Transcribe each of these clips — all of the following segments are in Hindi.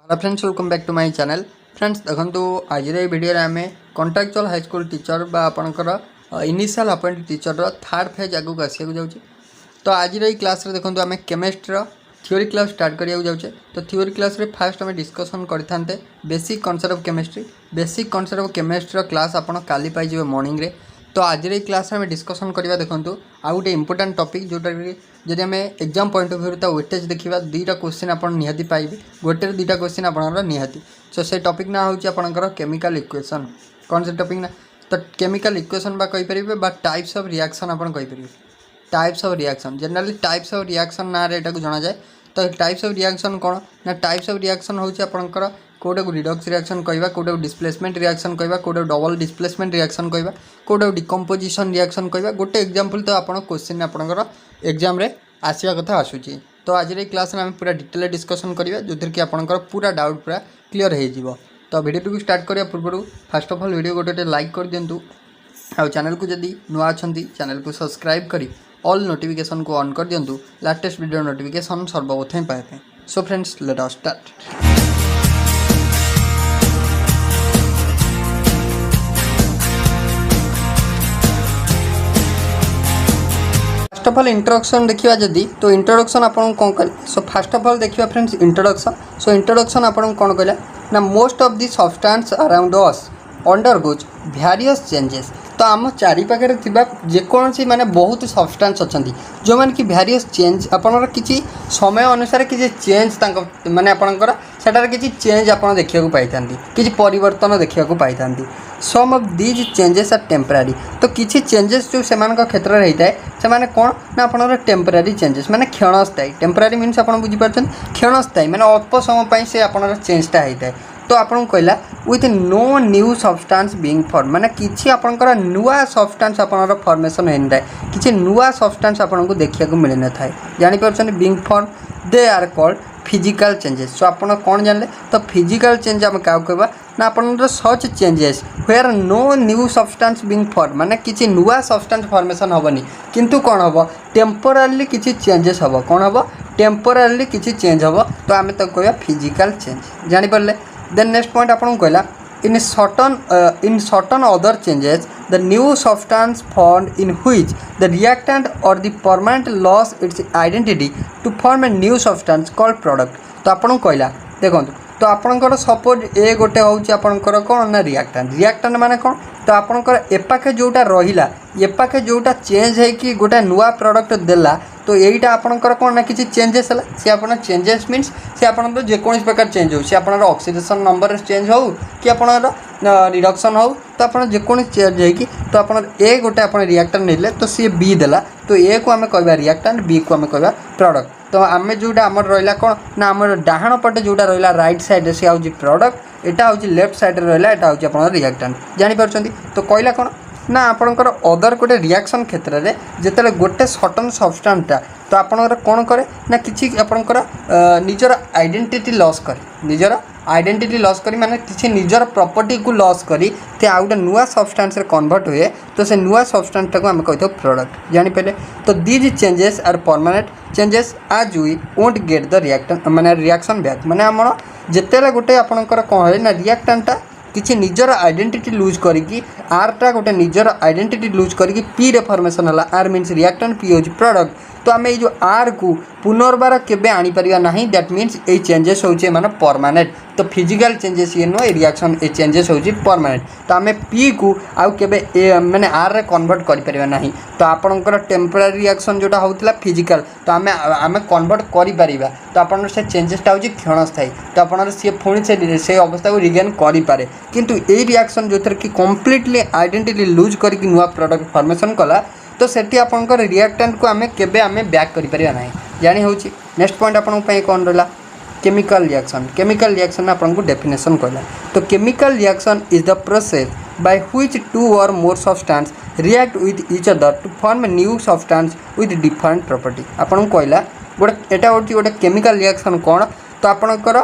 Hello friends, welcome back to my channel. Friends देखो आज वीडियो आम कंट्राक्चुअल हाई स्कूल टीचर बा आपंकर initial appointed teacher third phase आगू आसू जाऊँगी। तो आज क्लास देखो आम केमिस्ट्री थ्योरी क्लास स्टार्ट करिया जाऊे। तो थ्योरी क्लास रे फास्ट आम डिस्कसन करते basic concept of chemistry. Basic concept of chemistry class आप काली पाइबे मॉर्निंग रे। तो आज क्लास में डिस्कसन करवा देखो आउ गोटे इंपोर्टेंट टॉपिक जोटा जब आम exam point of view weightage देखा दुईटा क्वेश्चन आप निहाती पाइबे, गोटे दुईटा क्वेश्चन आपंकर निहाती। सो से टॉपिक ना हूँ आपंकर केमिकल इक्वेशन। कौन से टॉपिक ना तो केमिकल इक्वेशन बा कहींपर बा टाइप्स ऑफ रिएक्शन आप कहींपर। Types of reaction generally types of reaction ना रे जाना जाए। तो टाइप्स ऑफ रिएक्शन कौन ना टाइप्स ऑफ रिएक्शन हूँ आपंकर कोटे को रिडक्स रिएक्शन कहवा, कोटे को डिस्प्लेसमेंट रिएक्शन कहवा, कोटे डबल डिस्प्लेसमेंट रिएक्शन कहवा, कोटे डिकम्पोजिशन रिएक्शन कहवा। गोटे एग्जांपल तो आप क्वेश्चन आपंकर एग्जाम रे आसवा कथा आसूची। तो आज क्लास में आम पूरा डिटेल डिस्कसन करवा जो कि आपंकर पूरा डाउट पूरा क्लीयर हो। तो वीडियो को स्टार्ट करने पूर्व फास्ट ऑफ ऑल वीडियो गोटे लाइक कर दिंतु आ चैनल को जदि नुआ अच्छा चैनल को सब्सक्राइब करी ऑल नोटिफिकेशन को ऑन कर दिंतु लेटेस्ट वीडियो नोटिफिकेशन सर्वप्रथम पाए। So friends let us start. First of all introduction देखिए जदि तो इंट्रोडक्शन आपन कौन कह। सो फर्स्ट ऑफ ऑल देखिए फ्रेंड्स इंट्रोडक्शन। सो इंट्रोडक्शन आपन कौन कहला ना most of the substance around us undergoes various changes. तो आम चारिपाखे जेकोसी माने बहुत सब्सटेंस अच्छा जो मैंने कि वेरियस चेंज आपनर किसी समय अनुसार किसी चेंज माने आपनकर सेटार किसी चेंज आप देखा पाई किसी परिवर्तन देखा पाई। सम of these changes are temporary. तो किसी चेंजेस जो से क्षेत्र में होता है से माने कौन ना आपनर टेम्परारी चेंजेस माने क्षणस्थायी। टेम्परारी मीन्स आप बुझीपार क्षणस्थायी माने अल्प समय से आपनर चेंजटा होता है। तो आपन कहला with no new substance being form माने किछि आपनकर नुआ सब्सटेंस आपनर फॉर्मेशन होता है, किछि नुआ सब्सटेंस आपन को देखिया को मिल न थाए। जानि परछन being form they are called physical changes. So आपन कौन जानले तो फिजिकल चेंज हम क्या कहबा ना आपनर such changes where no new substance being form माने किछि नुआ सब्सटेंस फॉर्मेशन होबनी किंतु कौन होबो टेम्पोरारी किछि चेंजेस होबो। कौन होबो टेम्पोरारी किछि चेंज होबो। तो आमे तो कहबा फिजिकल चेंज। जानि परले देन नेक्स्ट पॉइंट आपन कहला in certain other changes the new substance formed in which the reactant or the permanent loss its identity to form a new substance called product। तो आपन कहला देखो तो आपनकर सपोज ए गोटे होउची आपनकर कोन ना रिएक्टेंट माने कोन तो आपनकर एपाखे जोटा रहिला एपाखे जोटा चेंज है कि गोटे नुआ प्रोडक्ट देला तो यहीटा आपनकर कोन ना किसी चेंजेस है से आपन चेंजेस मीन्स से आपन जेकोसी प्रकार चेंज हो से आपन ऑक्सीडेशन नंबर चेंज हो कि आपन रिडक्शन हो तो आपन जेकोसी चेंज है कि तो आपन ए गोटे आपन रिएक्टेंट नेले तो सी बी देला तो ए को आमे कहबा रिएक्टेंट बी को आमे कहबा प्रोडक्ट। तो आम जोटा आमर रहा कौन ना आम डाहाण पटे जोटा रहा राइट साइड से हूँ प्रोडक्ट एटा हूँ लेफ्ट साइड रहा एटा हूँ आप रिएक्टेंट जानीपार। तो कहला कौन ना आपणकर अदर गोटे रिएक्शन क्षेत्र में जिते गोटे सर्टन सब्सटेंसटा तो आपणकर कौन करे ना किसी आपणकर निजर आइडेंटिटी लॉस करे निजर आइडेंटिटी लॉस करी माने किसी निजर प्रॉपर्टी को लॉस करी ते आ गोटे नुआ सब्सटेंस रे कन्वर्ट हुए तो से नुआ सब्सटेंसटा को आम कही प्रोडक्ट जानी पारे। तो these changes are permanent changes आज we won't get the reactant माने रिएक्शन बैक माने आम जिते गोटे आपणकर कौन है ना रिएक्टेंटटा किसी निजर आइडेंटिटी लूज करी आरटा गोटे निजर आइडेंटिटी लूज करी पी रे फॉर्मेशन है आर मीन्स रिएक्टेंट पी होची प्रोडक्ट। तो आम ये जो आर को पुनर्बार केबे आनी परिया नहीं दैट मीन्स ये चेंजेस होचे माने परमानेंट। तो फिजिकल चेंजेस ये नो रिएक्शन ए चेंजेस होची परमानेंट। तो आम पी को आउ केबे माने आर रे कन्वर्ट करि परिया नहीं। तो आपनकर टेम्पररी रिएक्शन जोटा होतला फिजिकल तो आम कन्वर्ट करि परिबा तो आपन से चेंजेसटा होची क्षणस्थायी तो आपन से पुणी से अवस्था को रिगेन करि पारे। किंतु ए रिएक्शन जो थर कि कंप्लीटली आइडेंटिटी लूज करके नुआ प्रोडक्ट फॉर्मेशन कला तो सेठी आपनकर रिएक्टेंट को आमे केबे आमे बैक करि परिया नाही जानी होची। नेक्स्ट पॉइंट आपन पई कोन रहला केमिकल रिएक्शन। केमिकल रिएक्शन आपन को डेफिनेशन कहला तो chemical reaction is the process by which two or more substance react with each other to form a new substance with different property। आपन कहला गोटे एटा होची गोटे केमिकल रिएक्शन कोन तो आपनकर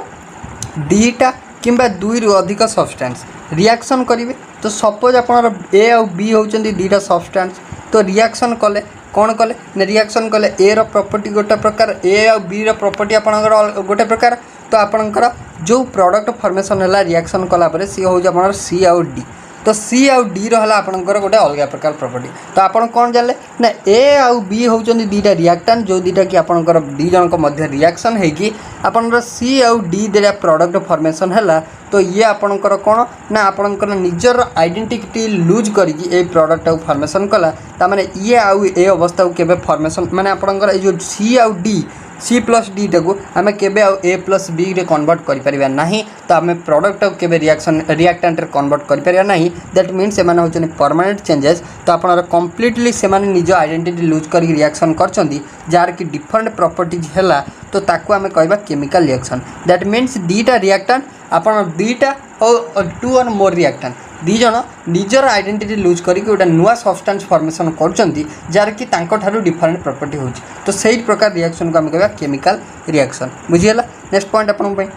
दीटा किंबा दुई रु अधिक सब्सटेंस रिएक्शन करेंगे। तो सपोज आप ए और बी होती दीटा सब्सटेंस तो रिएक्शन कले कौन कले ना रिएक्शन कले ए रो प्रॉपर्टी गोटे प्रकार ए और बी रो प्रॉपर्टी आपनकर गोटे प्रकार तो आपणकर जो प्रोडक्ट फॉर्मेशन है रिएक्शन कलापर सी हूँ आप सी आउ डी तो सी आउ डी रहा आपंकर गोटे अलग प्रकार प्रॉपर्टी तो आप कौन जानले ना ए आउ बी होचंदी दीटा रिएक्टेंट जो दीटा कि आपंकर दी जनक मध्य रिएक्शन होगी आपंकर सी आउ डी दीटा प्रोडक्ट फॉर्मेशन है तो ये आपंकर कौन ना आपंकर निजर आइडेंटिटी लूज करके ए प्रोडक्ट फॉर्मेशन कला तामाने ये आउ ए अवस्था को केबे फॉर्मेशन माने आपंकर जो सी आउ डी सी प्लस डी टाक आम केबे आउ ए प्लस बी रे कन्वर्ट करिपरिबा नाही तो आम प्रोडक्ट केबे रिएक्शन रिएक्टेंट रे कन्वर्ट करिपरिबा नाही दैट मीन्स से माने होचने परमानेंट चेंजेस तो आपनर कंप्लीटली से माने निज आइडेंटिटी लूज करी रिएक्शन करचंदी जार की डिफरेंट प्रॉपर्टीज हैला तो ताकू आम कहबा केमिकल रिएक्शन दैट मीन्स दीटा रिएक्टेंट आपन दीटा और टू और मोर रिएक्टेंट दी जन निजर आइडेंटिटी लूज करके गोटे नुआ सब्सटेंस फॉर्मेशन करचंदी जार की तांको ठारू डिफरेंट प्रॉपर्टी होची तो सही प्रकार रिएक्शन को आम कहबा केमिकल रिएक्शन बुझियला नेक्स्ट पॉइंट आपन पे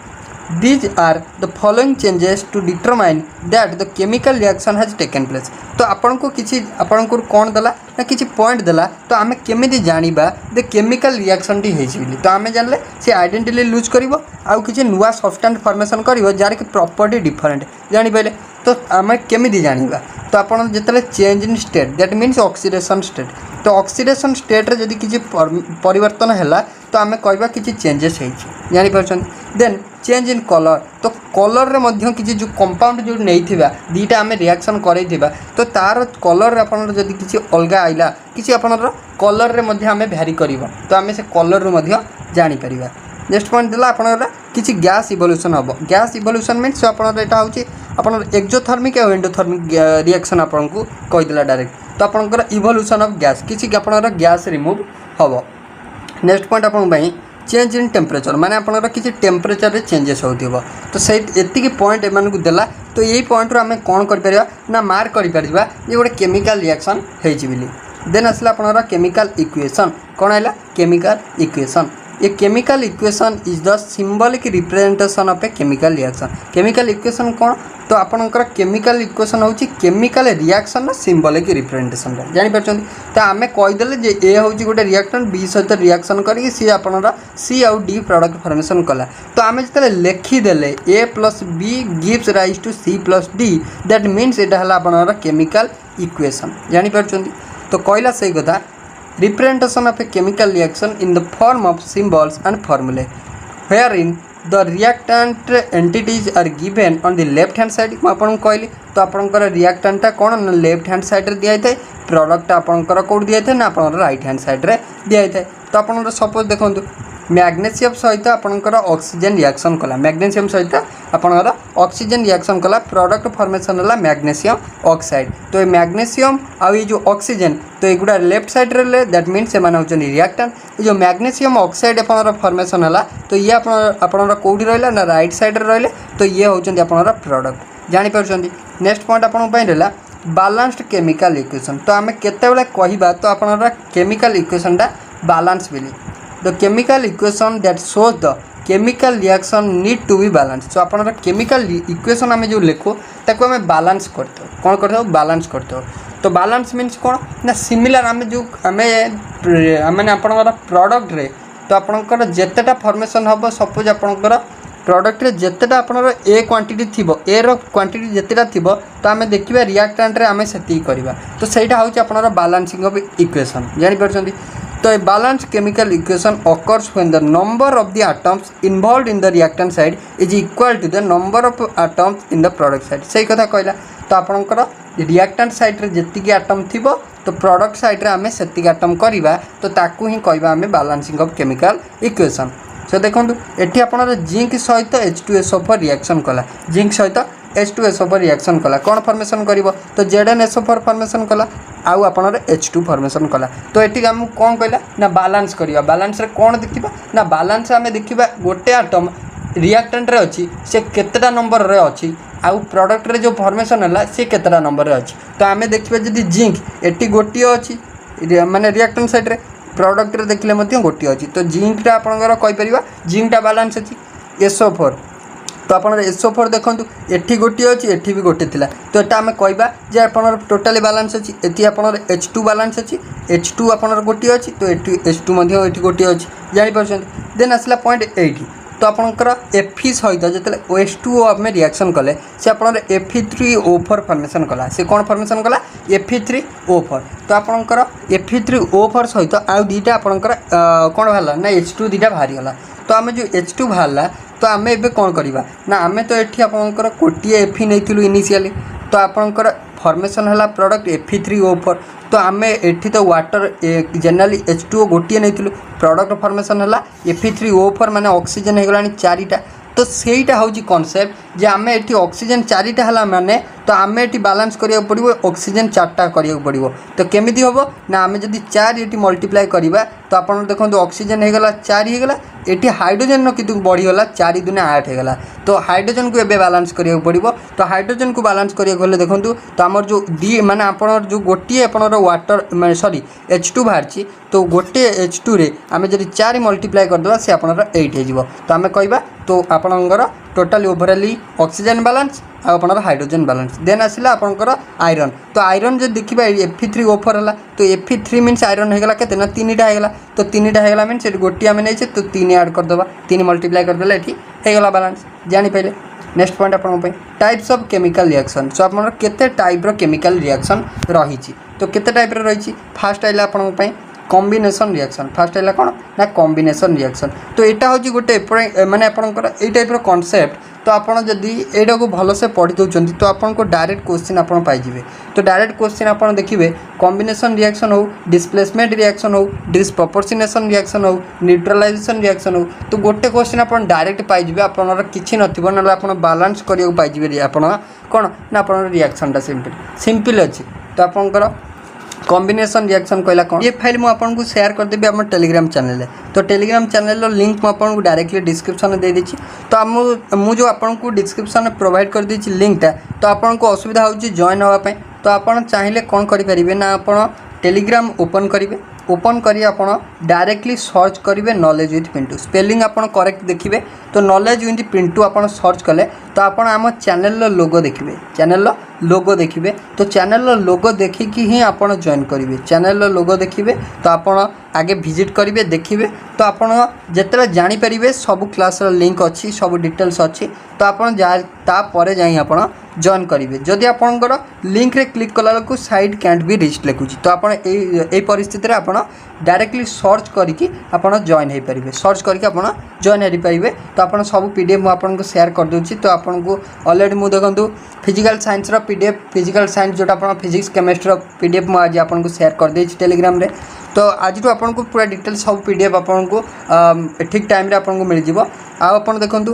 these are the following changes to determine that the chemical reaction has taken place तो आपन को किसी आपन को कौन दला ना किसी पॉइंट दला तो आमे केमिति जानिबा द केमिकल रिएक्शन टी हेछि बिली तो आमे जानले से आइडेंटिटी लूज करिवो आउ किसी नुआ सब्सटेंस फॉर्मेशन करिवो जार की प्रॉपर्टी डिफरेंट जानि पहिले तो आमे केमिति जानिबा तो आपन जेतले change in state that means oxidation state तो ऑक्सीडेशन स्टेट रे जदि किसी परिवर्तन हैला तो आमे कहबा किसी चेंजेस हेछि जानि परछन देन चेंज इन कलर तो कलर रे मध्य किसी जो कंपाउंड जो नहीं दीटा आम रिएक्शन करवा तो तार कलर अपन जदि किसी अलग आइला किसी अपन कलर रे मध्य आम भ्यारी करवा तो आम से कलर रू जापर नेक्स्ट पॉइंट दिला आपनरा किसी गैस इवोल्यूशन हम गैस इवोल्यूशन मीन्स आपन एटा होची आपन एक्सोथर्मिक और एंडोथर्मिक रिएक्शन आपन को कहिदला डायरेक्ट तो आपनकर इवोल्यूशन ऑफ गैस किसी आपनरा गैस रिमूव हम नेक्स्ट पॉइंट आपन भाई चेंज इन टेम्परेचर माने आपनरा किसी टेम्परेचर रे चेंजेस होतिबो तो से एतिकी पॉइंट एमान को देला तो यही पॉइंट रो आमे कोन कर परिबा ना मार्क कर परिबा ये गोटे केमिकल रिएक्शन हेछि बिली देन असला आपनरा केमिकल इक्वेशन कोन आइला केमिकल इक्वेशन ये chemical equation is the symbolic representation of A chemical reaction chemical equation कौन तो आपनकर केमिकल इक्वेशन होची केमिकल रिएक्शन सिंबॉलिक रिप्रेजेंटेशन जानि परछन तो आमे कहि देले जे ए होची गोटे रिएक्टेंट बी सहित रिएक्शन करी सी आपनरा सी आउ डी प्रोडक्ट फॉर्मेशन कला तो आमे जतले लिखि देले A plus B gives rise to C plus D that means एटा हला आपनरा केमिकल इक्वेशन जानि परछन तो कहला सही कथा representation of a chemical reaction in the form of symbols and formulae wherein the reactant entities are given on the left hand side मैं आपन कहली तो आपनकर रिएक्टेंट ता कोन लेफ्ट हैंड साइड रे दिया थाए प्रोडक्ट आपनकर कोड दिया थाए ना आपनकर राइट हैंड साइड रे दिया थाए तो आपनकर सपोज देखंतु मैग्नेशियम सहित आपनकर ऑक्सीजन रिएक्शन कला मैग्नेशियम सहित आपनकर ऑक्सीजन रिएक्शन कला प्रोडक्ट फॉर्मेशन हला मैग्नेशियम ऑक्साइड तो ये मैग्नेशियम आ ये जो ऑक्सीजन तो ये गुडा लेफ्ट साइड रे दैट मीन्स से माने होचन रिएक्टेंट ये जो मैग्नेशियम ऑक्साइड आपनकर फॉर्मेशन हला तो ये आपनकर कोडी रहला ना राइट साइड रे रहले तो ये होचन आपनकर प्रोडक्ट जानि परछंदी नेक्स्ट पॉइंट आपन पई रहला बैलेंस्ड केमिकल इक्वेशन तो आमे केते बेला कहिबा तो आपनकर केमिकल इक्वेशन दा बैलेंस बिली the chemical equation that shows the chemical reaction need to be balanced so upon chemical equation आमे जो लिखो ताको आमे बैलेंस करते हो कौन करते हो बैलेंस करते हो तो बैलेंस मीन्स कौन ना सिमिलर आमे जो आमे माने आपनकर प्रोडक्ट रे तो आपनकर जेतेटा फॉर्मेशन हबो सपोज आपनकर प्रोडक्ट रे जेतेटा आपनर ए क्वांटिटी थिबो ए रो क्वांटिटी जेतेटा थिबो तो आमे देखिबा रिएक्टेंट रे आमे सेती करबा तो सेटा होची आपनर बैलेंसिंग ऑफ इक्वेशन जानि परछंदी तो a balanced chemical equation occurs when the number of the atoms involved in the reactant side is equal to the number of atoms in the product side सही कथा कहला तो आपनकर रिएक्टेंट साइड रे जेतिकी एटम थिबो तो प्रोडक्ट साइड रे आमे सेतिकी एटम करबा तो ताकू ही कहबा आमे balancing of chemical equation so देखंतु एठी आपनर जिंक सहित H2SO4 रिएक्शन कला जिंक सहित H2SO4 रिएक्शन कला कौन फॉर्मेशन करिवो तो ZnSO4 फॉर्मेशन कला आउ आपनर H2 फॉर्मेशन कला तो एठी हम कोन कहला ना बैलेंस करिवा बैलेंस रे कोन देखिबा ना बैलेंस आमे देखिबा गोटे एटम रिएक्टेंट रे अछि से केतेटा नंबर रे अछि आउ प्रोडक्ट रे जो फॉर्मेशन हला से केतेटा नंबर रे अछि तो आमे देखिबा जदी जिंक एठी गोटी अछि माने रिएक्टेंट साइड रे प्रोडक्ट रे देखले मध्य गोटी अछि तो जिंक टा आपनकर कहि परिबा जिंक टा बैलेंस अछि SO4 तो आपन SO4 देखंतु एठी गोटी अछि एठी भी गोटी थिला तो एटा हमें कहबा जे आपनर टोटली बैलेंस अछि एठी आपनर H2 बैलेंस अछि H2 आपनर गोटी अछि तो एठी H2 मध्य एठी गोटी अछि जानि परछन देन असला पॉइंट 80 तो तो आपंकर Fe सहित जो H2O आम रिएक्शन कले से आप Fe3O4 फर्मेसन कला से कौन फर्मेसन कला Fe3O4 तो आपंकर Fe3O4 सहित आउ दुईटा आपंकर कौन बाहर ना H2 दुईटा बाहरी गला तो आम जो H2 बाहर तो आम ए कौन करवा ना आम तो ये आपंकर गोटे Fe नहीं इनिशियली तो आपंकर फर्मेसन है प्रोडक्ट Fe3O4 तो आम एठी तो वाटर जनरली H2O गोटे नहीं प्रोडक्ट फर्मेसन है Fe3O4 माने ऑक्सीजन हो गला चारिटा तो सहीटा हूँ कॉन्सेप्ट जे आम एठी ऑक्सीजन चारिटा है माने तो आम ये बालांस करिया पड़ो ऑक्सीजन चार्टा करिया पड़ो तो केमिति हम ना आम जब 4 ये मल्टीप्लाई करवा तो आप देखो ऑक्सीजन हो गला 4 हो गला ये हाइड्रोजन कितु बढ़ीगला 4 दूने 8 होगा तो हाइड्रोजन को एबे बालांस करिया पड़ो तो हाइड्रोजन को बालांस करिया गले देखो तो आमर जो डी माने आप जो गोटे आपनर वाटर माने सॉरी H2 बाहर तो गोटे H2 रे आम जब 4 मल्टीप्लाई करदे से आपनर 8 हो तो आम कहवा तो आपणकर टोटाली ओभराली ऑक्सीजन बालांस आपनर हाइड्रोजन बालांस देन आसला आपनकर आयरन तो आयरन जो देखा Fe3O4 है तो Fe3 मीन्स आयरन होगा के ना 3टा होगा तो 3टा होगा मीन्स गोटे आम नहीं तो 3 ऐड करदे 3 मल्टीप्लाई करदे ये होगा बालांस जानीपारे नेक्स्ट पॉइंट आप types of chemical reaction so आप केते टाइप रो केमिकल रिएक्शन रही तो केते टाइप रो रही फास्ट आइला आपन कॉम्बिनेशन रिएक्शन फास्ट है कौन ना कॉम्बिनेशन रिएक्शन तो यहाँ हूँ गोटे माने आपंकर ये टाइप कॉन्सेप्ट तो आपड़ जदि यहाँ को भलसे पढ़ी दौरान तो आपको डायरेक्ट क्वेश्चन आप पाइबे तो डायरेक्ट क्वेश्चन आप देखिए कॉम्बिनेशन रिएक्शन हो डिस्प्लेसमेंट रिएक्शन हो डिस्प्रपोर्शनेशन रिएक्शन हो न्यूट्रलाइजेशन रिएक्शन हो तो गोटे क्वेश्चन आप डायरेक्ट पाइबे आपनर किसी नथिबो ना आप बालांस करिया पाइबे आपण कौन ना आप रिएक्शनटा सिंपल अच्छी तो आपंकर कॉम्बिनेशन रिएक्शन कहला कौन ये फाइल मुझे आपको शेयर करदेवी आम टेलीग्राम चैनल तो टेलीग्राम चैनल लिंक मुझे डायरेक्टली डिस्क्रिप्शन दे देछि तो मुझे आपको डिस्क्रिप्शन प्रोवाइड कर देछि लिंकटा तो आपको असुविधा होछि जॉइन होगापी तो आप चाहिए कौन करेंगे ना आप टेलीग्राम ओपन करेंगे ओपन करी आपण डायरेक्टली सर्च करेंगे नॉलेज विथ पिंटू स्पेलिंग आपण करेक्ट देखिए तो नॉलेज विथ पिंटू आपण सर्च कले तो आपण आम चैनल लोगो देखिए चैनल लोगो देखिए तो चैनल लोगो देखिकी ही आप जॉइन करेंगे चैनल लोगो देखिए तो आप आगे विजिट करेंगे देखिए तो आप जिते जानीपर सब क्लास लिंक अच्छी सब डिटेल्स अच्छी तो आप जा जॉइन करेंगे जदि आपंकर लिंक रे क्लिक कला बेलू साइड कैंट बी रिच लिखुची तो आप परिस्थिति आप डायरेक्टली सर्च करके आप जॉइन हो पारे सर्च करके आप जॉइन हो पारे तो आप सब पीडीएफ मुझे शेयर कर दूसरी तो आपको ऑलरेडी मुझे देखो physical science PDF physical science जोटा आप फिजिक्स केमिस्ट्री पीडीएफ मुझे आज आपको शेयर कर देछि टेलीग्राम रे तो आज आपको पूरा डिटेल सब पीडीएफ आपको ठीक टाइम रे आपको मिल जाव आप देखो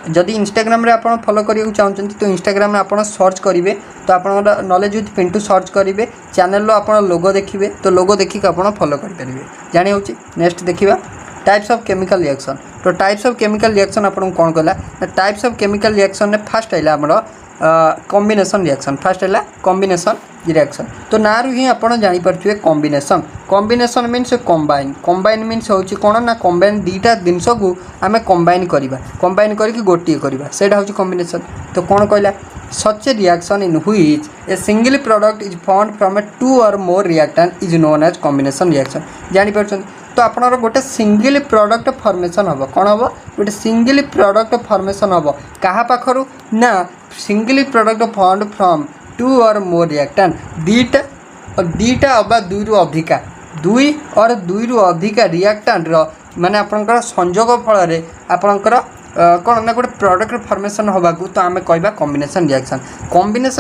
जदि इंस्टाग्राम रे आप फॉलो करने चाहते तो इंस्टाग्राम आप सर्च करेंगे तो आप नॉलेज विथ पिंटू सर्च करेंगे चैनल आप लोगो देखिए तो लोगो देखिए आप फॉलो करेंगे जानी हो नेक्स्ट देखा टाइप्स ऑफ केमिकल रिएक्शन तो टाइप्स ऑफ केमिकल रिएक्शन आपको कौन कहला types of chemical reaction first है कॉम्बिनेशन रिएक्शन फास्ट है कॉम्बिनेशन रिएक्शन तो ना ही आप जानीपे combination combination means combine combine means हूँ कौन ना कंबाइन दुईटा जिनस को आम कंबाइन कंबाइन करके गोटे करवा से हूँ कॉम्बिनेशन तो कौन कहला such a reaction in which a single product is formed from a 2 or more reactant is known as combination reaction जानीपार तो आपनर गोटे सिंगल प्रोडक्ट फॉर्मेशन हम कौन हम गोटे सिंगल प्रोडक्ट फॉर्मेशन हम क्या पाखर ना single product formed from 2 or more reactant दीटा अबा 2 रु अधिका 2 और 2 रु अधिका रिएक्टेंट माने आपनकर संयोग फल आपनकर कौन ना गोटे प्रोडक्ट फॉर्मेशन होगा तो आम कहवा कॉम्बिनेशन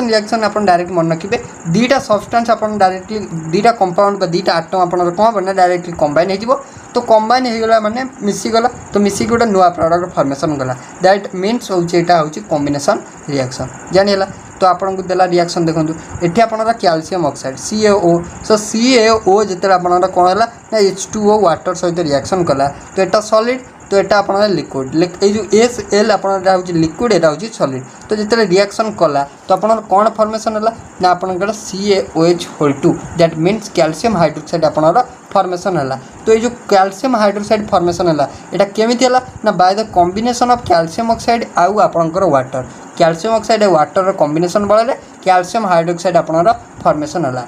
रिएक्शन आप डायरेक्ट मन रखिए दुईटा सब्सटेंस आप डायरेक्टली दुईटा कंपाउंड दुईटा आटम आप कौन हम ना डायरेक्टली कंबाइन हो तो कंबाइन होगा माने मिसीगला तो मिसिक गोटे नुआ प्रोडक्ट फॉर्मेशन गला दैट मीन्स हूँ यहाँ हूँ कॉम्बिनेशन रिएक्शन जानीला तो आपको देला रिएक्शन देखो ये आपनर कैल्शियम ऑक्साइड CaO सो CaO जिते आपनर कौन है ना H2O वाटर सहित रिएक्शन कला तो यहाँ सॉलिड तो यहाँ आप लिक्विड ये जो SL आप लिक्विड यहाँ हूँ सॉलिड तो जिते रिएक्शन कला तो आप कौन फॉर्मेशन है ना आपनकर CaOH2 that means calcium hydroxide आपनर फॉर्मेशन है तो ये जो कैल्शियम हाइड्रोक्साइड फॉर्मेशन है यहाँ केमी ना by the combination of calcium oxide आउ आपनकर water calcium oxide water combination बल कैल्शियम हाइड्रोक्साइड आपनर फॉर्मेशन है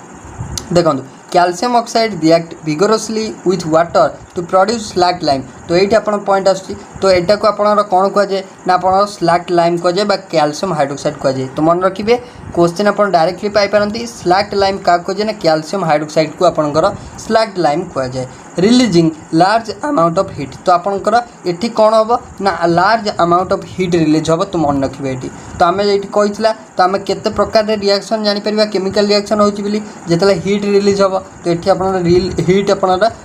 देखो calcium oxide react vigorously with water to produce slaked lime तो तो ये आप पॉइंट आसूँ तो यहाँ को आप कौन कहुए ना आप स्लैक्ड लाइम कहुए कैल्शियम हाइड्रोक्साइड कहुए तो मन रखिए क्वेश्चन आप डायरेक्टली पाइपारती स्लैक्ड लाइम क्या कहुए ना कैल्शियम हाइड्रोक्साइड को आपंकर स्लैक्ड लाइम कहुए releasing large amount of heat तो आपंकर ये कौन हम ना large amount of heat release हम तो मन रखिए ये तो आम ये कही तो आम केते प्रकार रिएक्शन जापर केमिकल रिएक्शन होती जो हीट रिलीज हम तो ये आप हीट आप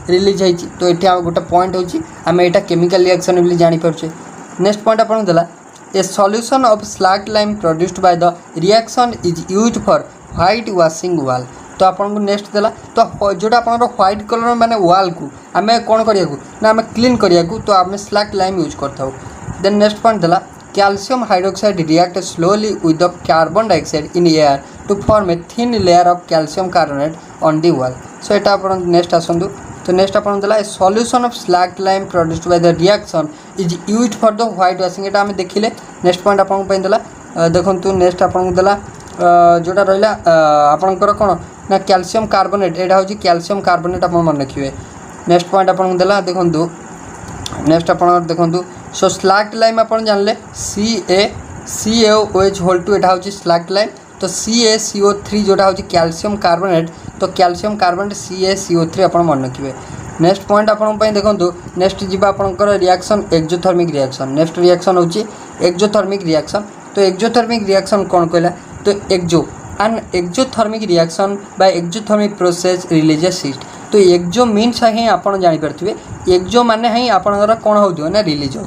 रिलीज होती तो ये गोटे पॉइंट होम यहाँ केमिकल रिएक्शन बोली जापे नेक्स्ट पॉइंट आपको देला ए solution of slaked lime produced by the reaction is used for white washing wall तो आपको नेक्स्ट देला तो जोटा आप व्हाइट कलर माने वॉल को आम कौन करिया ना आम क्लीन करिया तो आम स्लैक्ड लाइम यूज करता देन नेक्स्ट पॉइंट देला calcium hydroxide react slowly with the carbon dioxide in air to form a thin layer of calcium carbonate on the wall so यहाँ आप नेक्स्ट आसतु तो नेक्स्ट आपन देला solution of slaked lime produced by the reaction is used for the white washing यहाँ आम देखिले नेक्स्ट पॉइंट आपन देला देखंतु नेक्स्ट आपन देला जोटा रहा आपणकर कौन ना कैल्शियम कार्बोनेट यहाँ हूँ कैल्शियम कार्बोनेट आप मन रखिए नेक्स्ट पॉइंट आपको देला देखूँ नेक्स्ट आप देखूँ सो स्लैक्ड लाइम आप जानले CaOH होल टू यहाँ हूँ स्लैक्ड लाइम तो CaCO3 जोटा हूँ कैल्शियम कार्बोनेट तो कैल्शियम कार्बोनेट CaCO3 आप मन रखिए नेक्स्ट पॉइंट आपन देखूँ नेक्स्ट जीवा आपंकर reaction exothermic reaction next reaction हूँ एक्जोथर्मिक रिएक्शन तो एक्जोथर्मिक रिएक्शन कौन कहला तो an exothermic reaction by exothermic process releases heat तो एक्जो मीन्स ही आप जापे एक्जो माने ही आपंकर कौन हो ना रिलीज हो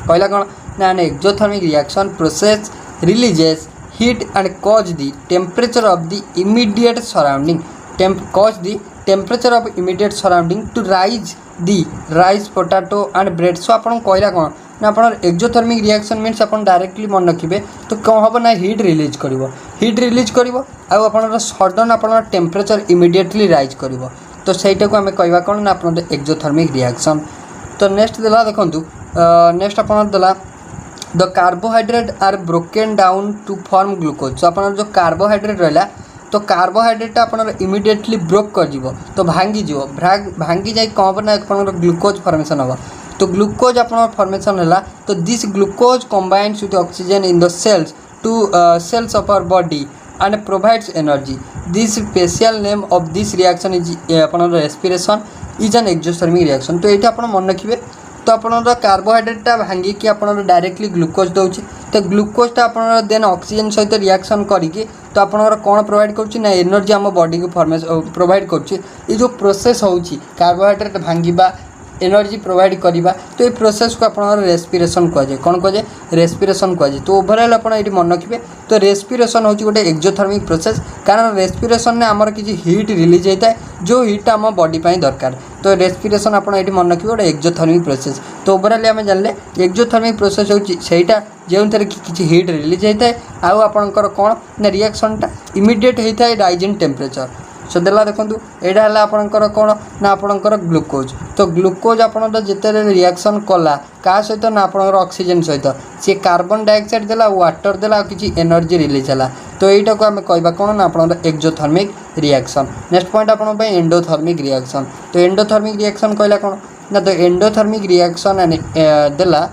कहला कौन ना an exothermic reaction process releases heat and cause the temperature of the immediate surrounding cause the temperature of immediate surrounding to rise potato and bread so आप कहला कौन ना आप एक्जोथर्मिक रिएक्शन मीन्स आप डायरेक्टली मन रखिए तो कौन हम ना हीट रिलीज कर आप सडन आप टेम्परेचर इमिडिएटली राइज कर तो सहीटा को आम कहवा कौन ना आप एक्जोथर्मिक रिएक्शन तो नेक्स्ट देला देखूँ नेक्स्ट आप देला the carbohydrate are broken down to form glucose तो आप जो कार्बोहाइड्रेट रहा तो कार्बोहाइड्रेट आप इमिडिएटली ब्रोक कर तो भांगी जाए कौन हम ना आप ग्लूकोज फॉर्मेशन हम तो ग्लूकोज आप फॉर्मेशन है तो this glucose combines with oxygen in the cells to cells of our body and provides energy this special name of this reaction is अपन respiration is an exothermic reaction तो ये आप मन रखिए तो आप कार्बोहाइड्रेटा भांगिकी आप डायरेक्टली ग्लूकोज दूसरी तो ग्लूकोजटा आप देन ऑक्सीजन सहित रिएक्शन करके तो आप कौन प्रोवाइड कर एनर्जी आम बॉडी को फॉर्मेशन प्रोवाइड कर जो प्रोसेस हो कार्बोहाइड्रेट भांगा एनर्जी प्रोवाइड करवा तो ये प्रोसेस को आप रेस्पिरेशन कहुए कौन कहुए रेस्पिरेशन कहुए तो ओवरऑल आप मन रखिए तो रेस्पिरेशन हूँ गोटे एक्जोथर्मिक प्रोसेस कारण रेस्पिरेशन में आमर किसी हीट रिलीज होता है जो हीट आम बॉडी दरकार तो रेस्पिरेशन आप मन रखिए गोटे एक्जोथर्मिक प्रोसेस तो ओवरऑल आम जानले एक्जोथर्मिक प्रोसेस होटा जो थे कि हीट रिलीज होता है आउ आपंकर कौन ना रिएक्शनटा इमिडिएट होता है राइज इन टेम्परेचर सो देला देखूँ यहाँ है आपंकर कौन ना आपंकर ग्लूकोज तो ग्लूकोज आप जिते रिएक्शन कला क्या सहित ना आप ऑक्सीजन सहित सी कार्बन डाइऑक्साइड देला वाटर देला किसी एनर्जी रिलीज है तो यहाँ को आम कहवा कौन ना आप एक्जोथर्मिक रिएक्शन नेक्स्ट पॉइंट आप एंडोथर्मिक रिएक्शन तो एंडोथर्मिक रिएक्शन कहला कौन ना तो एंडोथर्मिक रिएक्शन देला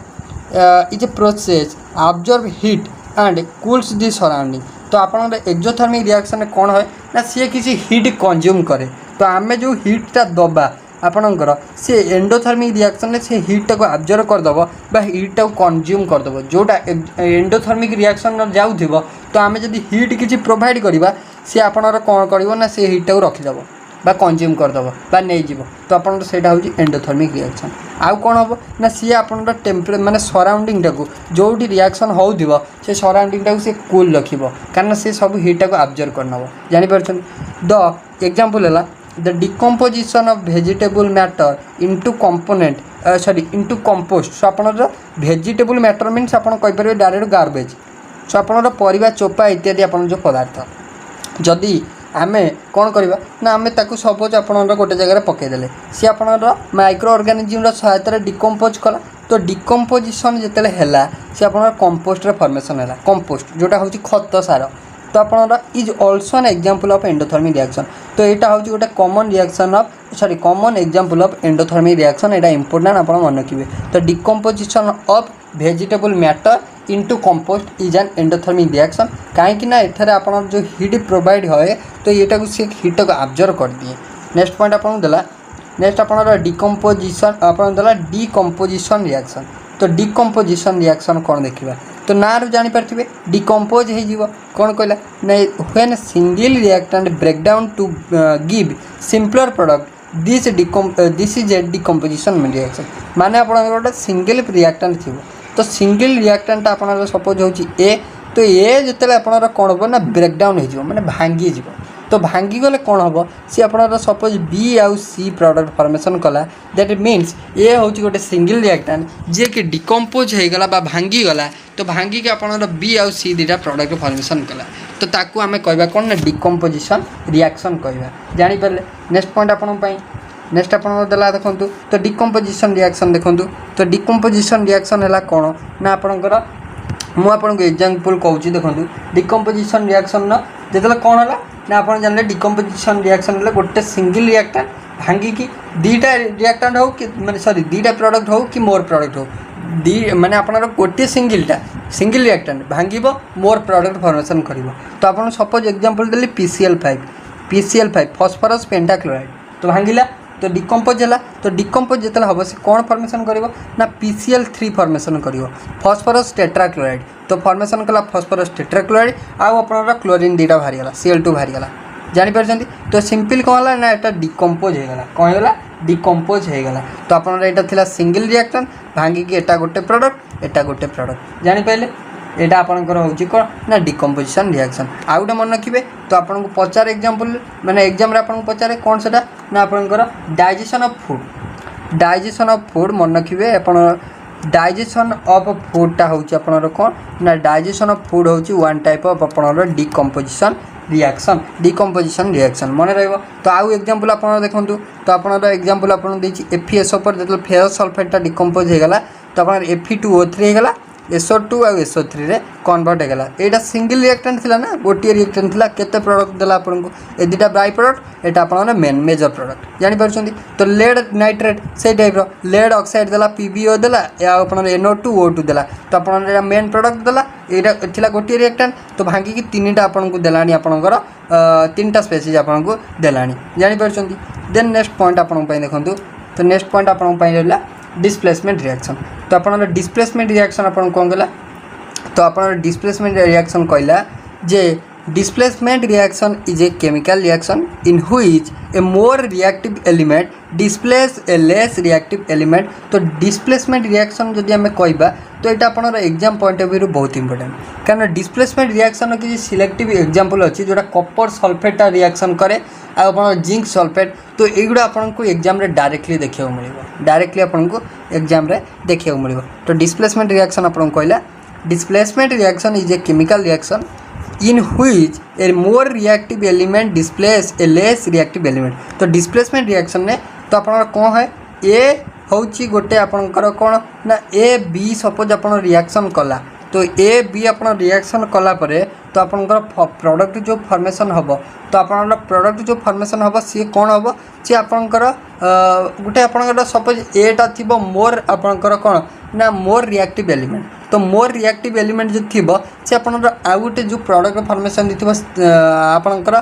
is a process observe heat and cools the surrounding तो आप एक्जोथर्मिक रिएक्शन कौन है ना सी किसी हीट कंज्यूम करे तो आम जो हीटा दबा आपणकर सी एंडोथर्मिक रिएक्शन से हीटा को ऑब्जर्व करदेव हीटा को कंज्यूम करदेव जोटा एंडोथर्मिक रिएक्शन जाऊँ तो आम जब हीट किसी प्रोवाइड करवा सी आपणर कौन कर ना से हीटा को रखिदेव कंज्यूम करदेव नहीं तो आप हूँ एंडोथर्मिक रिएक्शन आउ कौन हम ना सी आप टेम्परे माने सराउंडिंग टाक जो रिएक्शन हो से सराउंडिंग टाक सी कूल रख कारण सी सब हीटा को ऑब्जर्व करनब जापर द एग्जांपल है the decomposition of vegetable matter into component sorry into compost so आप वेजिटेबल मैटर मीन्स आप डायरेक्ट गार्बेज सो आप परिवा चोपा इत्यादि आप जो पदार्थ जदि आमे कौन करवा ना आमे ताकू सपोज आप गोटे जगह पकईदे सी आप माइक्रो ऑर्गेनिज्म सहायता डिकम्पोज कला तो डिकम्पोजिशन जिते है सी आप कंपोस्ट फॉर्मेशन है कंपोस्ट जोटा हूँ खत सार तो आपणर is also an example of endothermic reaction. तो यहाँ हूँ गोटे common reaction of sorry common example of endothermic reaction. यहाँ इंपोर्टेंट आप मन रखिए। तो decomposition of vegetable matter into compost is an endothermic reaction. कहीं ना एठारे आपन जो हीट प्रोवाइड होए तो यहाँ को सी हीट को ऑब्जर्व कर दिए। नेक्स्ट पॉइंट आपन देला नेक्स्ट आपन डिकम्पोजिशन आपन देला डिकम्पोजिशन रिएक्शन। तो डिकम्पोजिशन रिएक्शन कौन देखा तो ना जापारे डिकम्पोज हो कौन कहला ना when single reactant break down to give simpler product this is a decomposition reaction. माने आप गोटे सिंगल रिएक्टेंट थी तो सिंगल रिएक्टेंट आप सपोज हो ए तो ए जिते आप कौन हम ना ब्रेक डाउन हो मैंने भांगी तो भांगी गले कौन हम सी आप सपोज बी आउ सी प्रोडक्ट फॉर्मेशन कला दैट मीन्स ए हूँ गोटे सिंगल रिएक्टेंट जी कि डिकम्पोज होगला भांगी गला तो भांगी के आप बी आउ सी दुटा प्रोडक्ट फॉर्मेशन कला तो ताकू आम कह कौन ना डिकम्पोजिशन रिएक्शन कह जापारे। नेक्स्ट पॉइंट आपन नेक्स्ट आप देला देखूँ तो डिकम्पोजिशन रिएक्शन देखूँ तो डिकम्पोजिशन रिएक्शन है कौन ना आपणकर मुझे एग्जांपल कहूँ देखूँ डिकम्पोजिशन रिएक्शन जो कौन है ना आप जानले डिकम्पोजिशन रिएक्शन है गोटे सिंगल रिएक्टेंट भांगी की दीटा रिएक्टेंट हो कि माने सॉरी दीटा प्रोडक्ट हो कि मोर प्रोडक्ट हो दी माने आप गोटे सिंगल रिएक्टेंट भांग मोर प्रोडक्ट फॉर्मेशन कर। तो आप सपोज एग्जांपल देली PCl5 फॉस्फरस पेंटाक्लोराइड तो भांगिला तो डिकम्पोज है तो डिकम्पोज जो हम से कौन फॉर्मेशन कर ना PCl3 फॉर्मेशन कर फॉस्फरस टेट्राक्लोराइड तो फॉर्मेशन कला फॉस्फरस टेट्राक्लोराइड आउ आप क्लोरीन दुटा बाहरीगला Cl2 बाहरीगला जापर। तो सिंपल कौन है ना यहाँ डिकम्पोज होगा कौन होगा डिकम्पोज होगा। तो आप यहाँ सिंगल रिएक्टेंट भांगी एटा गोटे प्रोडक्ट एटा गोटे प्रोडक्ट जापारे यहाँ आपंकर हूँ कौन ना डिकम्पोजिशन रिएक्शन। आउ गोटे मन रखिए तो आपको पचारे एग्जांपल माने एग्जाम आपको पचारे कौन से ना आपंकर डाइजेशन ऑफ फूड मन रखिए आप डाइजेशन ऑफ फूडटा हूँ आपंकर कौन ना डाइजेशन ऑफ फूड हूँ वन टाइप ऑफ आपंकर डिकम्पोजिशन रिएक्शन मन रहा। तो आउ एग्जांपल आप देखूँ तो आप एग्जांपल आपको FeSO पर जो फेरस सल्फेटटा डिकम्पोज होगा तो आप Fe2O3 होगा SO2 और SO3 रे कन्वर्ट होगा। यहाँ सिंगल रिएक्टेंट थिला ना गोटे रिएक्टेंट थिला केते प्रोडक्ट देला आपको ए दुटा बाई प्रोडक्ट एटा आपन मेजर प्रोडक्ट जापारे। तो लेड नाइट्रेट से टाइप लेड ऑक्साइड देला PbO देला या आपन NO2O2 देला तो आपन मेन प्रोडक्ट देला यहाँ थिला गोटे रिएक्टेंट तो भांगी की तीनटा आपको देलानी आपनकर तीनटा स्पेसीज आपको देलानी जापारे। देन नेक्स्ट पॉइंट आपन देखूँ तो नेक्स्ट पॉइंट आपन रहा डिस्प्लेसमेंट रिएक्शन। तो आप डिस्प्लेसमेंट रिएक्शन आप कौन कहला तो आप डिस्प्लेसमेंट रिएक्शन कहला जे displacement reaction is a chemical reaction in which a more reactive element displace a less reactive element. तो डिस्प्लेसमेंट रिएक्शन जदि आम कहवा तो यहाँ आपन एग्जाम पॉइंट ऑफ व्यू बहुत इंपोर्टेंट कारण डिस्प्लेसमेंट रिएक्शन किसी सिलेक्टिव एग्जांपल अच्छी जोटा कॉपर सल्फेट रिएक्शन करे आप जिंक सल्फेट तो युवा आपको एग्जाम डायरेक्टली देखा मिले डायरेक्टली आपको एग्जाम देखा मिले। तो डिस्प्लेसमेंट रिएक्शन आप कहला displacement reaction is a chemical reaction in which a more reactive element displace a less reactive element. तो डिस्प्लेसमेंट रिएक्शन ने तो आप कौन है ए हूँ गोटे आपंकर कौन ना ए बी सपोज आप रिएक्शन कला तो ए बी आप रिएक्शन कलापर तो आपंकर प्रोडक्ट जो फॉर्मेशन हम तो आप प्रोडक्ट जो फॉर्मेशन हम सी कौन हम सी आपंकर गोटे आपंकर सपोज एटा थी मोर आपंकर कौन ना मोर रिएक्टिव एलिमेंट तो मोर रिएक्टिव एलिमेंट जो थी सी आप आउ गोटे जो प्रोडक्ट फॉर्मेशन थी आपंकर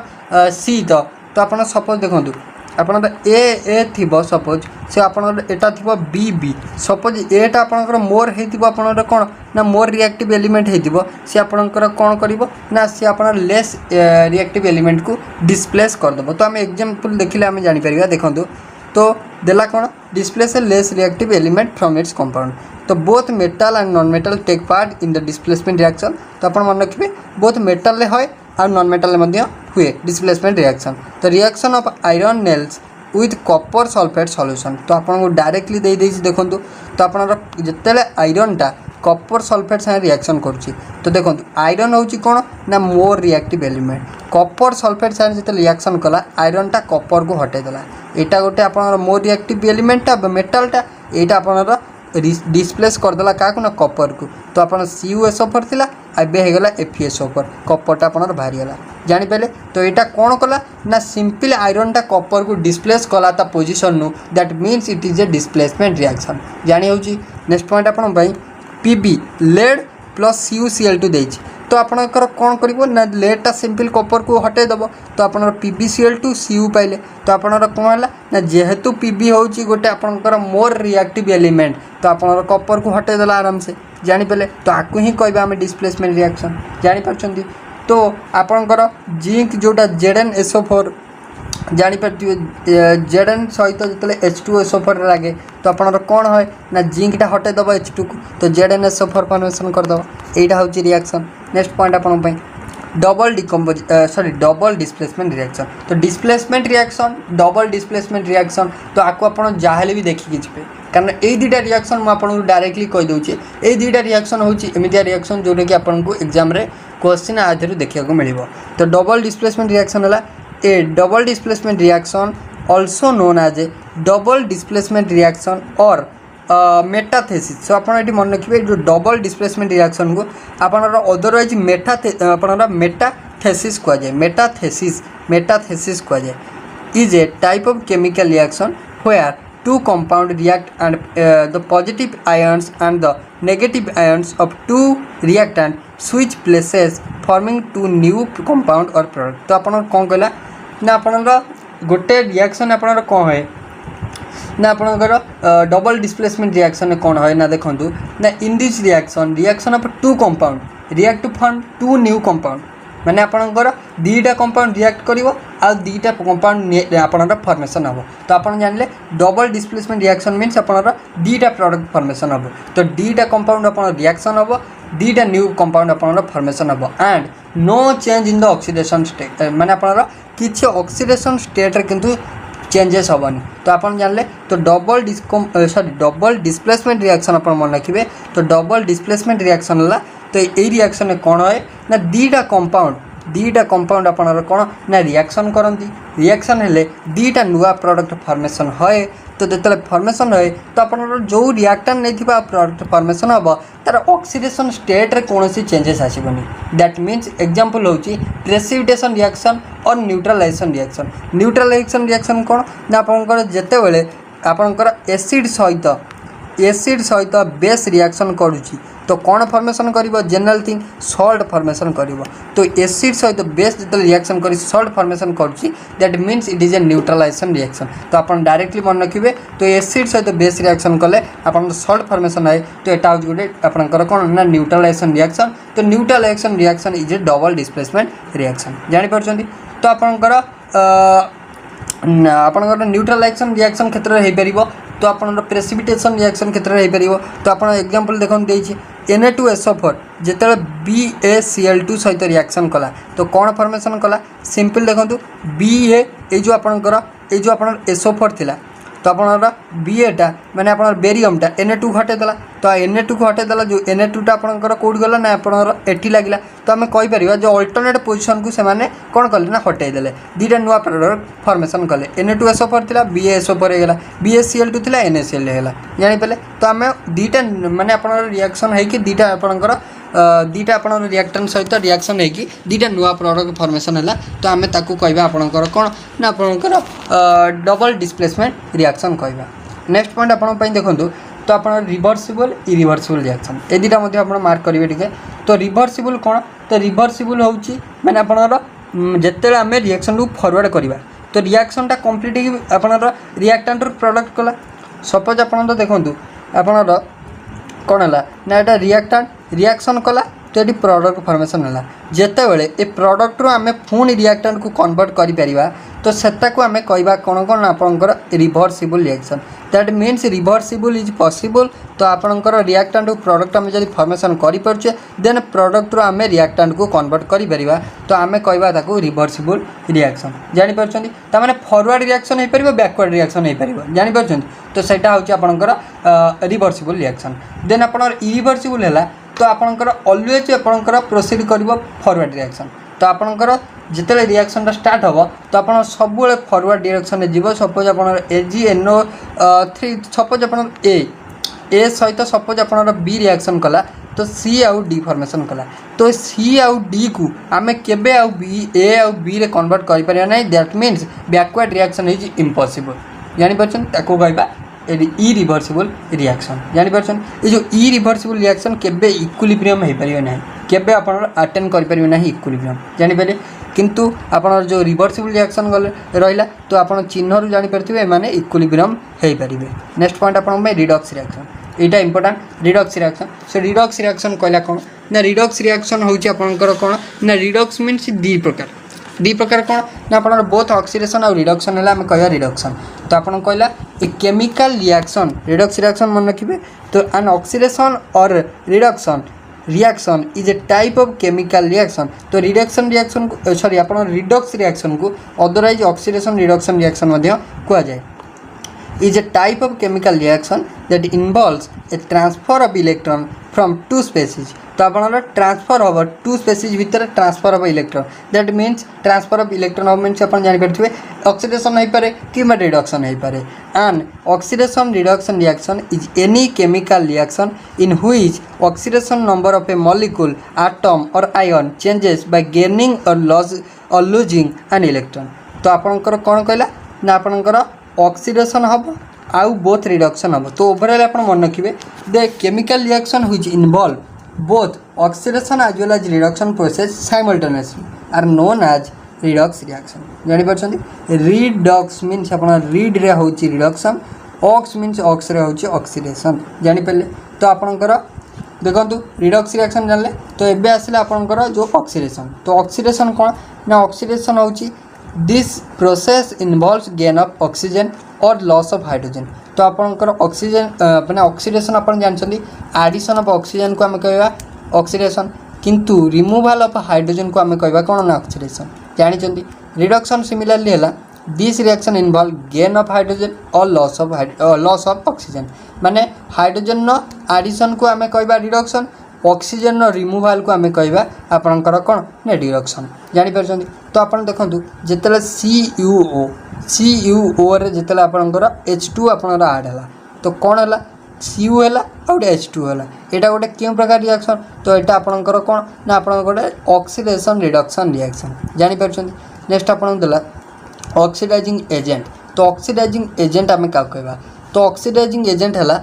सी तो आप सपोज देखूँ आपन ए थी सपोज से आपटा थी बी सपोज एटा आपंकर मोर होकर कौन ना मोर रिएक्टिव एलिमेंट हो सी आपंकर कौन कर ना सी आप लेस रिएक्टिव एलिमेंट को डिस्प्लेस करदेव। तो आम एग्जांपल देखिले आम जापर देखूँ तो देला कौन displace a less reactive element from its compound. तो both metal and non metal take part in the displacement reaction. तो आप मन रखिए बोथ मेटल है और नॉन मेटल हुए डिस्प्लेसमेंट रिएक्शन। तो reaction of iron nails with copper sulphate solution तो आपको डायरेक्टली दे देखूँ तो आप जिते आयरनटा कॉपर सल्फेट साथ रिएक्शन करुच्ची तो देखो आयरन हूँ कौन ना more reactive element copper sulphate साथ जो रिएक्शन कला आयरनटा कॉपर को हटेदेला यहाँ गोटे आप मोर रिएक्टिव एलिमेंटा मेटालटा यहाँ आप डिस्प्लेस करदेला क्या ना कपर को तो आप CuSO4 थिला एबे हेगला FeSO4 कपरटा आपनर बाहरीगला जानीपारे तो यहाँ कौन कला ना सिंपल आयरनटा कपर को डिस्प्लेस कला ता पोजिशन नु that means it is A displacement reaction जानी होची नेक्स्ट पॉइंट आपन भाई Pb लेड प्लस CuCl2 देछि तो आपणकर कौन करिवो ना लेडटा सिंपल कपर को हटे दबो तो आपनर PbCl2 Cu पाइले तो आपनर कौन हला ना जेहेतु Pb होची गोटे आपनकर मोर रिएक्टिव एलिमेंट तो आपनर कपर को हटे देला आराम से जानी पेले तो आकु ही कहबा हम डिस्प्लेसमेंट रिएक्शन जानी परछंती तो आपनकर जिंक जोटा ZnSO4 जानी पार्थिवे Zn सहित जितले H2SO4 लागे तो आपनर कौन है ना जिंकटा हटे दबो H2 को तो ZnSO4 फॉर्मेशन कर दबो एटा होची रिएक्शन नेक्स्ट पॉइंट आपन पई डबल डिस्प्लेसमेंट रिएक्शन तो displacement reaction double displacement reaction तो आपको आपन जाहले भी देखि किछपे कारण ए दुटा रिएक्शन मु आपन डायरेक्टली कहि दउची ए दुटा रिएक्शन होची एमितिया रिएक्शन जोटा कि आपन को एग्जाम रे क्वेश्चन आधेरु देखिया को मिलिबो तो डबल डिस्प्लेसमेंट रिएक्शन हला a double displacement reaction also known as a double displacement reaction or metathesis so आप मन रखिए जो डबल डिस्प्लेसमेंट रिएक्शन को आप अदरवाइज मेटाथेसिस कह जाए मेटाथेसिस कह जाए is a type of chemical reaction where two compound react and the positive ions and the negative ions of two reactant switch places forming two new compound or product तो अपन कौन कहला ना अपन गोटे रिएक्शन अपन कौन है ना आपणकर डबल डिस्प्लेसमेंट रिएक्शन कौन है ना देखूँ ना in this reaction of two compound react to form two new compound माने आपणकर दीटा कंपाउंड रिएक्ट करिवो आ दीटा कंपाउंड आपणकर फॉर्मेशन हम तो आप जानले डबल डिस्प्लेसमेंट रिएक्शन मीन्स आपणकर दीटा प्रोडक्ट फॉर्मेशन हम तो दीटा कंपाउंड आपण रिएक्शन हम दीटा न्यू कंपाउंड आपणकर फॉर्मेशन हम and no change in the oxidation state माने आपणकर किछि ऑक्सीडेशन स्टेट रे किंतु चेंजेस हेनी तो आप जानले तो डबल डिस्प्लेसमेंट रिएक्शन आप मन रखिए तो डबल डिस्प्लेसमेंट रिएक्शन है तो यही रिएक्शन कौन है ना दीटा कंपाउंड आप कौन ना रिएक्शन करती रिएक्शन हेले दीटा नुआ प्रोडक्ट फॉर्मेशन है तो जो फॉर्मेशन है तो आप जो रिएक्टर नहीं प्रोडक्ट फॉर्मेशन हम तार ऑक्सीडेशन स्टेट रे कौन सी चेंजेस आसबनी दैट मीन्स एग्जांपल होची प्रेसिपिटेशन रिएक्शन और न्यूट्रलाइजेशन रिएक्शन कौन ना आपंकर जिते बेले आपंकर एसिड सहित बेस रिएक्शन करुच्ची तो कौन फॉर्मेशन कर जनरल थिंग सॉल्ट फॉर्मेशन कर तो एसिड सहित बेस जो रिएक्शन कर सॉल्ट फॉर्मेशन करुच्ची that means it is a neutralisation reaction तो आप डायरेक्टली मन रखिए तो एसिड सहित बेस रिएक्शन कले आप सॉल्ट फॉर्मेशन है तो यहाँ हूँ गोटे आपंकर कौन ना न्यूट्रलाइजेशन रिएक्शन तो neutralisation reaction is a double displacement reaction जानीपार तो आपंकर आपंकर न्यूट्रलाइजेशन रिएक्शन क्षेत्र में हो पार तो आप प्रेसिपिटेशन रिएक्शन क्षेत्र में हो पार तो आप एग्जांपल देखते Na2SO4 जिते BaCl2 सहित रिएक्शन कला तो कौन फॉर्मेशन कला सिंपल देखो Ba जो आपंकर जो आप SO4 थिला तो आप Baटा माने आप बेरियमटा Na2 हटेदेला तो Na2 को हटेदेला जो Na2टा आपंकर कौट गला ना आप एटी लगे तो आम कहीपर जो अल्टरनेट पोजिशन को से कौन कले ना हटेदेले दीटा नुआ प्रोडक्ट फॉर्मेशन कले Na2SO4 थिला BaSO4 होगा BaCl2 थिला NaCl होगा जानीपारे तो आम दीटा माने आप रिएक्शन है कि दीटा आपंकर दीटा आप रिएक्टेंट सहित रिएक्शन है कि दीटा नुआ प्रोडक्ट फॉर्मेशन है तो आम ताकू कहवा आपंकर कौन ना आपंकर डबल डिस्प्लेसमेंट रिएक्शन कहवा नेक्स्ट पॉइंट आप देखो तो आप रिवर्सिबल इरिवर्सिबल रिएक्शन ए दुटा आप मार्क करेंगे टे तो रिवर्सिबल कौन तो रिवर्सिबल हूँ मैंने आपंकर जिते आम रिएक्शन को फरवर्ड करवा तो रिएक्शनटा कम्प्लीट आप रिएक्टेंट प्रोडक्ट कला सपोज आप देखो आपणर कौन है ना यहाँ रिएक्टेंट रिएक्शन कला तो ये प्रोडक्ट फॉर्मेशन है जिते बड़े ए प्रोडक्ट रू आम पुणी रिएक्टेंट को कन्वर्ट करा तो सेटा को आम कहवा कौन कौन आपंकर reversible reaction that means reversible is possible तो आपंकर रिएक्टेंट प्रोडक्ट आम जब फॉर्मेशन करें देन प्रोडक्ट रू आम रिएक्टेंट को कन्वर्ट करा तो आम कहवा रिवर्सिबल रिएक्शन जानीपार ताने फॉरवर्ड रिएक्शन हो पार बैकवर्ड रिएक्शन हो पार जानीपार तो सेटा हूँ आपंकर रिवर्सिबल रिएक्शन देन आप इरिवर्सिबल है तो आपंकर ऑलवेज आपंकर प्रोसीड कर फॉरवर्ड रिएक्शन तो आपंकर जिते रिएक्शन स्टार्ट हम तो आप सब फॉरवर्ड डायरेक्शन में जीव सपोज आप AgNO3 सपोज आप ए सहित सपोज आपणर बी रिएक्शन कला तो सी आउ डी फॉर्मेशन कला तो सी आउ डी को आमे केबे आउ बी ए आउ बी रे कन्वर्ट करि परिया नै that means backward reaction is impossible जानि परछन ताको कहबा इरिवर्सिबल रिएक्शन जानि परछन ए जो इरिवर्सिबल रिएक्शन केबे इक्विलिब्रियम हे परियो नै केबे आपन अटेंड करि परियो नै इक्विलिब्रियम जानि पले किंतु आपन जो रिवर्सिबल रिएक्शन गले रहिला तो आपन चिन्ह रु जानि परथिबे माने इक्विलिब्रियम हे परिबे नेक्स्ट पॉइंट आपन में रिडक्स रिएक्शन एटा इंपोर्टेंट रिडक्स रिएक्शन से रिडक्स रिएक्शन कहला कोन ना रिडक्स रिएक्शन होउची आपनकर कोन ना रिडक्स मीन्स दी प्रकार कोन ना आपन बोथ ऑक्सीडेशन और रिडक्शन हला हम कहया रिडक्शन तो आपन कहला ए केमिकल रिएक्शन रिडक्स रिएक्शन मन रखिबे तो एन ऑक्सीडेशन और reduction reaction is A type of chemical reaction तो रिडक्शन को सॉरी आपन रिडक्स रिएक्शन को अदरवाइज ऑक्सीडेशन रिडक्शन रिएक्शन मध्ये कहा जाय is a type of chemical reaction that involves a transfer of electron from two species तो आपन ट्रांसफर होवर टू स्पेसीज भीतर transfer of electron that means transfer of electron of means अपन जानि परथिबे ऑक्सीडेशन होई पारे कि रिडक्शन होई पारे and oxidation reduction reaction is any chemical reaction in which oxidation number of a molecule atom or ion changes by gaining or losing an electron तो आपनकर कोन कहला ना आपनकर ऑक्सीडेशन हम आउ बोथ रिडक्शन हम तो ओवरऑल आप मन रखिए the chemical reaction which involve both oxidation as well as reduction process simultaneously are known as redox reaction जानि परछंती रिडक्स मीन्स आपन रीड रे होची रिडक्शन ऑक्स मीन्स ऑक्स रे होची ऑक्सीडेशन जानि पले तो आपनकर देखंतु रिडक्स रिएक्शन जानले तो एबे आसिले आपनकर जो ऑक्सीडेशन कोन ना ऑक्सीडेशन होची this process involves gain of oxygen or loss of hydrogen तो आपनकर ऑक्सीजन माने ऑक्सीडेशन अपन जानछंती एडिशन ऑफ ऑक्सीजन को हम कहबा ऑक्सीडेशन किंतु रिमूवल ऑफ हाइड्रोजन को हम कहबा कोन ना ऑक्सीडेशन जानिछंती रिडक्शन सिमिलरली हला this reaction involve gain of hydrogen और लॉस ऑफ ऑक्सीजन माने हाइड्रोजन नो एडिशन को हम कहबा रिडक्शन ऑक्सीजन नो रिमूवल को आम कहबा आपनकर कोन ने रिडक्शन जानि परछंती तो आपन देखंतु जेतले CuO रे जेतले आपनकर H2 आपनर ऐड हला तो कोन हला Cu हला और H2 हला एटा गोटे केम प्रकार रिएक्शन तो एटा आपनकर कोन ना आपनकर गोटे ऑक्सीडेशन रिडक्शन रिएक्शन जानि परछंती नेक्स्ट आपन देला ऑक्सीडाइजिंग एजेंट तो ऑक्सीडाइजिंग एजेंट आम का कहबा तो ऑक्सीडाइजिंग एजेंट हला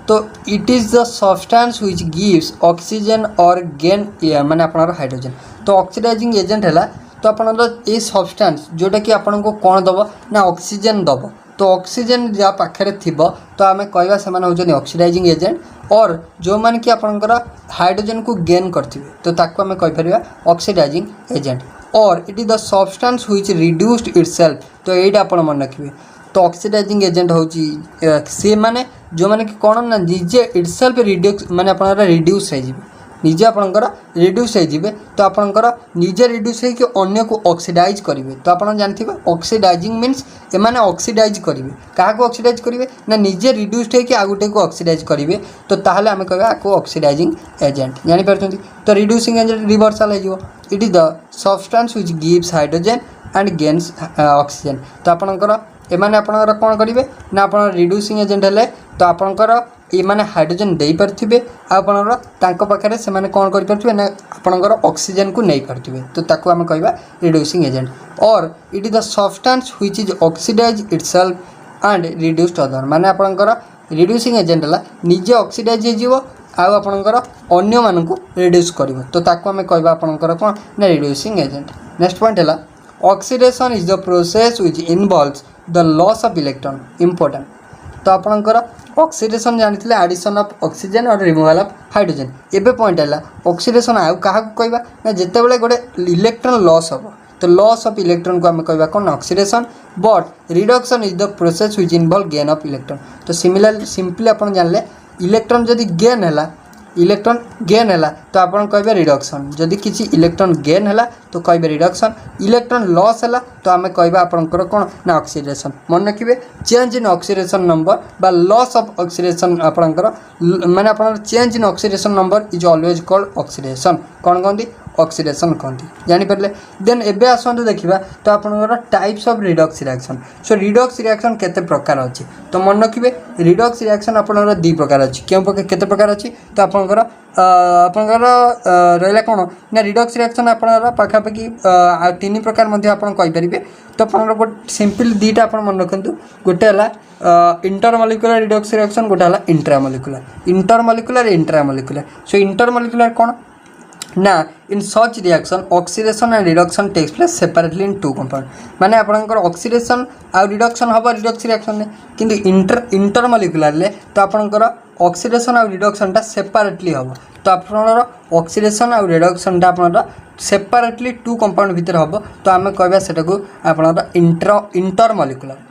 तो it is the substance which gives oxygen और गेन माने आपनर हाइड्रोजन तो ऑक्सीडाइजिंग एजेंट हला तो आपनर ए सब्सटेंस जोटा कि आपन को कोन दबो ना ऑक्सीजन दबो तो ऑक्सीजन जा पाखरे थिबो तो आमे कहबा समान होजनी ऑक्सीडाइजिंग एजेंट और जो मान कि आपनकर हाइड्रोजन को गेन करथिबे तो ताको आमे कहि परिबा ऑक्सीडाइजिंग एजेंट और it is the substance which reduced itself तो एटा आपन मन रखिबे तो ऑक्सीडाइजिंग एजेंट होची से माने जो माने कि कोन ना निजे इटसेल्फ रिड्यूस माने आपनकर रिड्यूस हो जिवे निजे आपनकर रिड्यूस हो जिवे तो आपनकर निजे रिड्यूस हो कि अन्य को ऑक्सीडाइज करिवे तो आपन जानथिबे ऑक्सीडाइजिंग मींस ए माने ऑक्सीडाइज करिवे काहा को ऑक्सीडाइज करिवे ना निजे रिड्यूस्ड हो कि आगुटे को ऑक्सीडाइज करिवे तो ताहाले हम कहबा को ऑक्सीडाइजिंग एजेंट जानि परछंती तो रिड्यूसिंग एजेंट रिवर्सल हो जिवो it is the substance which gives hydrogen and gains oxygen तो आपनकर ए माने आपनकर कोन करिवे ना आपन रिड्यूसिंग एजेंट हेले तो आपनकर ए माने हाइड्रोजन देई परथिबे आपनकर तांको पाखरे से माने कोन करि परथिबे ना आपनकर ऑक्सीजन को नै परथिबे तो ताको हम कहबा रिड्यूसिंग एजेंट और it is the substance which is oxidize itself and reduced other माने आपनकर रिड्यूसिंग एजेंट हला निजे ऑक्सीडाइज हे जिवो आ आपनकर अन्य मान को रिड्यूस करिवो तो ताको हम कहबा आपनकर कोन ना रिड्यूसिंग एजेंट नेक्स्ट पॉइंट हला oxidation is the process which involves the loss of electron important तो आपनकर ऑक्सीडेशन जानिथिले एडिशन ऑफ ऑक्सीजन और रिमूवल ऑफ हाइड्रोजन एबे पॉइंट हला ऑक्सीडेशन आउ काहा को कहबा ना जेते बेले गोटे इलेक्ट्रॉन लॉस हो तो लॉस ऑफ इलेक्ट्रॉन को हम कहबा कोन oxidation but reduction is the process which involve gain of electron तो सिंपली अपन जानले इलेक्ट्रॉन जदि गेन हला इलेक्ट्रॉन गेन है तो आप कहे रिडक्शन जदि किसी इलेक्ट्रॉन गेन है तो कहे रिडक्शन इलेक्ट्रॉन लॉस है तो आम कह आपंकर कौन ना ऑक्सीडेशन मन रखिए चेंज इन ऑक्सीडेशन नंबर बा लॉस ऑफ ऑक्सीडेशन आपंकर माने आप change in oxidation number is always called oxidation कौन कहते ऑक्सीडेशन कहती जानीपारे। देन एबे आसतु देखा तो आपंकर types of redox reaction. So redox reaction केते प्रकार अच्छी तो मन रखिए रिडॉक्स रिएक्शन आपंकर दु प्रकार अच्छी केते प्रकार अच्छी तो आपंकर रहा कौन ना रिडॉक्स रिएक्शन आपंकर पाखापाखि 3 प्रकार कहींपारे। तो आप गोटे सिंपल दुईटा आप मन रखु गोटे है इंटरमोलिकुलर रिडॉक्स रिएक्शन गोटे है इंटरमोलिकुलर इंट्रामोलिकुलर। सो इंटरमोलिकुलर कौन ना in such reaction oxidation and reduction takes place separately in 2 compound माने आपनकर ऑक्सीडेशन आ रिडक्शन हम रिडक्स रिएक्शन ने किंतु इंटरमोलिकुलर ले तो आपनकर ऑक्सीडेशन आ रिडक्शन टा सेपरेटली हम। तो आपनकर ऑक्सीडेशन आ रिडक्शन टा आपनकर सेपरेटली 2 कंपाउंड भीतर हम। तो आम कहबा सेटा को आपनकर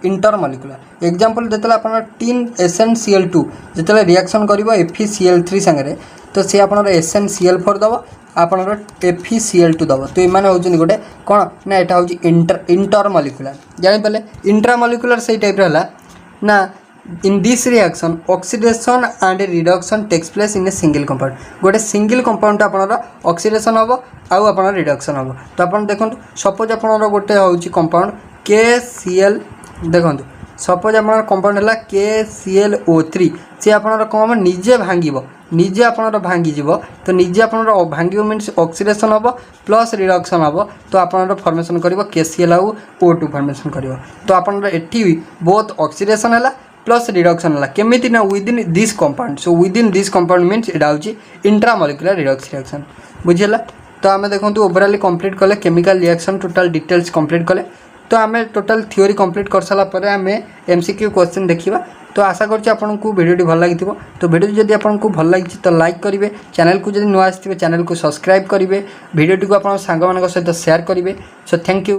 इंटरमोलिकुलर एग्जांपल देतला आपन टीन SnCl2 जेतले रिएक्शन करिवो FeCl3 संगे तो सी आपनकर SnCl4 दबो आपनकर FeCl2 दबो। तो एमाने होउछन गोटे कोन ना एटा होउछि इंटरमोलिकुलर जानि पले इंट्रामोलिकुलर से टाइप रहला ना in this reaction oxidation and reduction takes place in a single compound गोटे सिंगल कंपाउंड आपनकर ऑक्सीडेशन हम आउ आपन रिडक्शन हम। तो आपन देखंतु सपोज आपनकर गोटे होउछि कंपाउंड KCl देखंतु सपोज आपनकर कंपाउंड है KClO3 सी आपनकर कम निजे भांगिबो निजे आपनकर भांगी जीवो तो निजे आपनकर भांगिबो मीन्स ऑक्सीडेशन हम प्लस रिडक्शन हम। तो आपनकर फॉर्मेशन करिवो KCl आउ O2 फॉर्मेशन करिवो। तो आपनकर एठी बोथ ऑक्सीडेशन हैला प्लस रिडक्शन है केमिति ना within this compound. So within this compound means एटा होची इंट्रामोलिकुलर रिडक्स रिएक्शन बुझिला। तो आम देखो ओवरऑल कंप्लीट कले chemical reaction total details complete कले। तो आम टोटल थ्योरी कंप्लीट कर सारा पर आम MCQ क्वेश्चन देखा। तो आशा करछि आपको वीडियो भल लगी। तो वीडियो जदि आपको भल लगी तो लाइक करेंगे चैनल को जब नुआ आसथिबे चैनल को सब्सक्राइब करेंगे वीडियो को आप सांग सहित शेयर करेंगे। So thank you.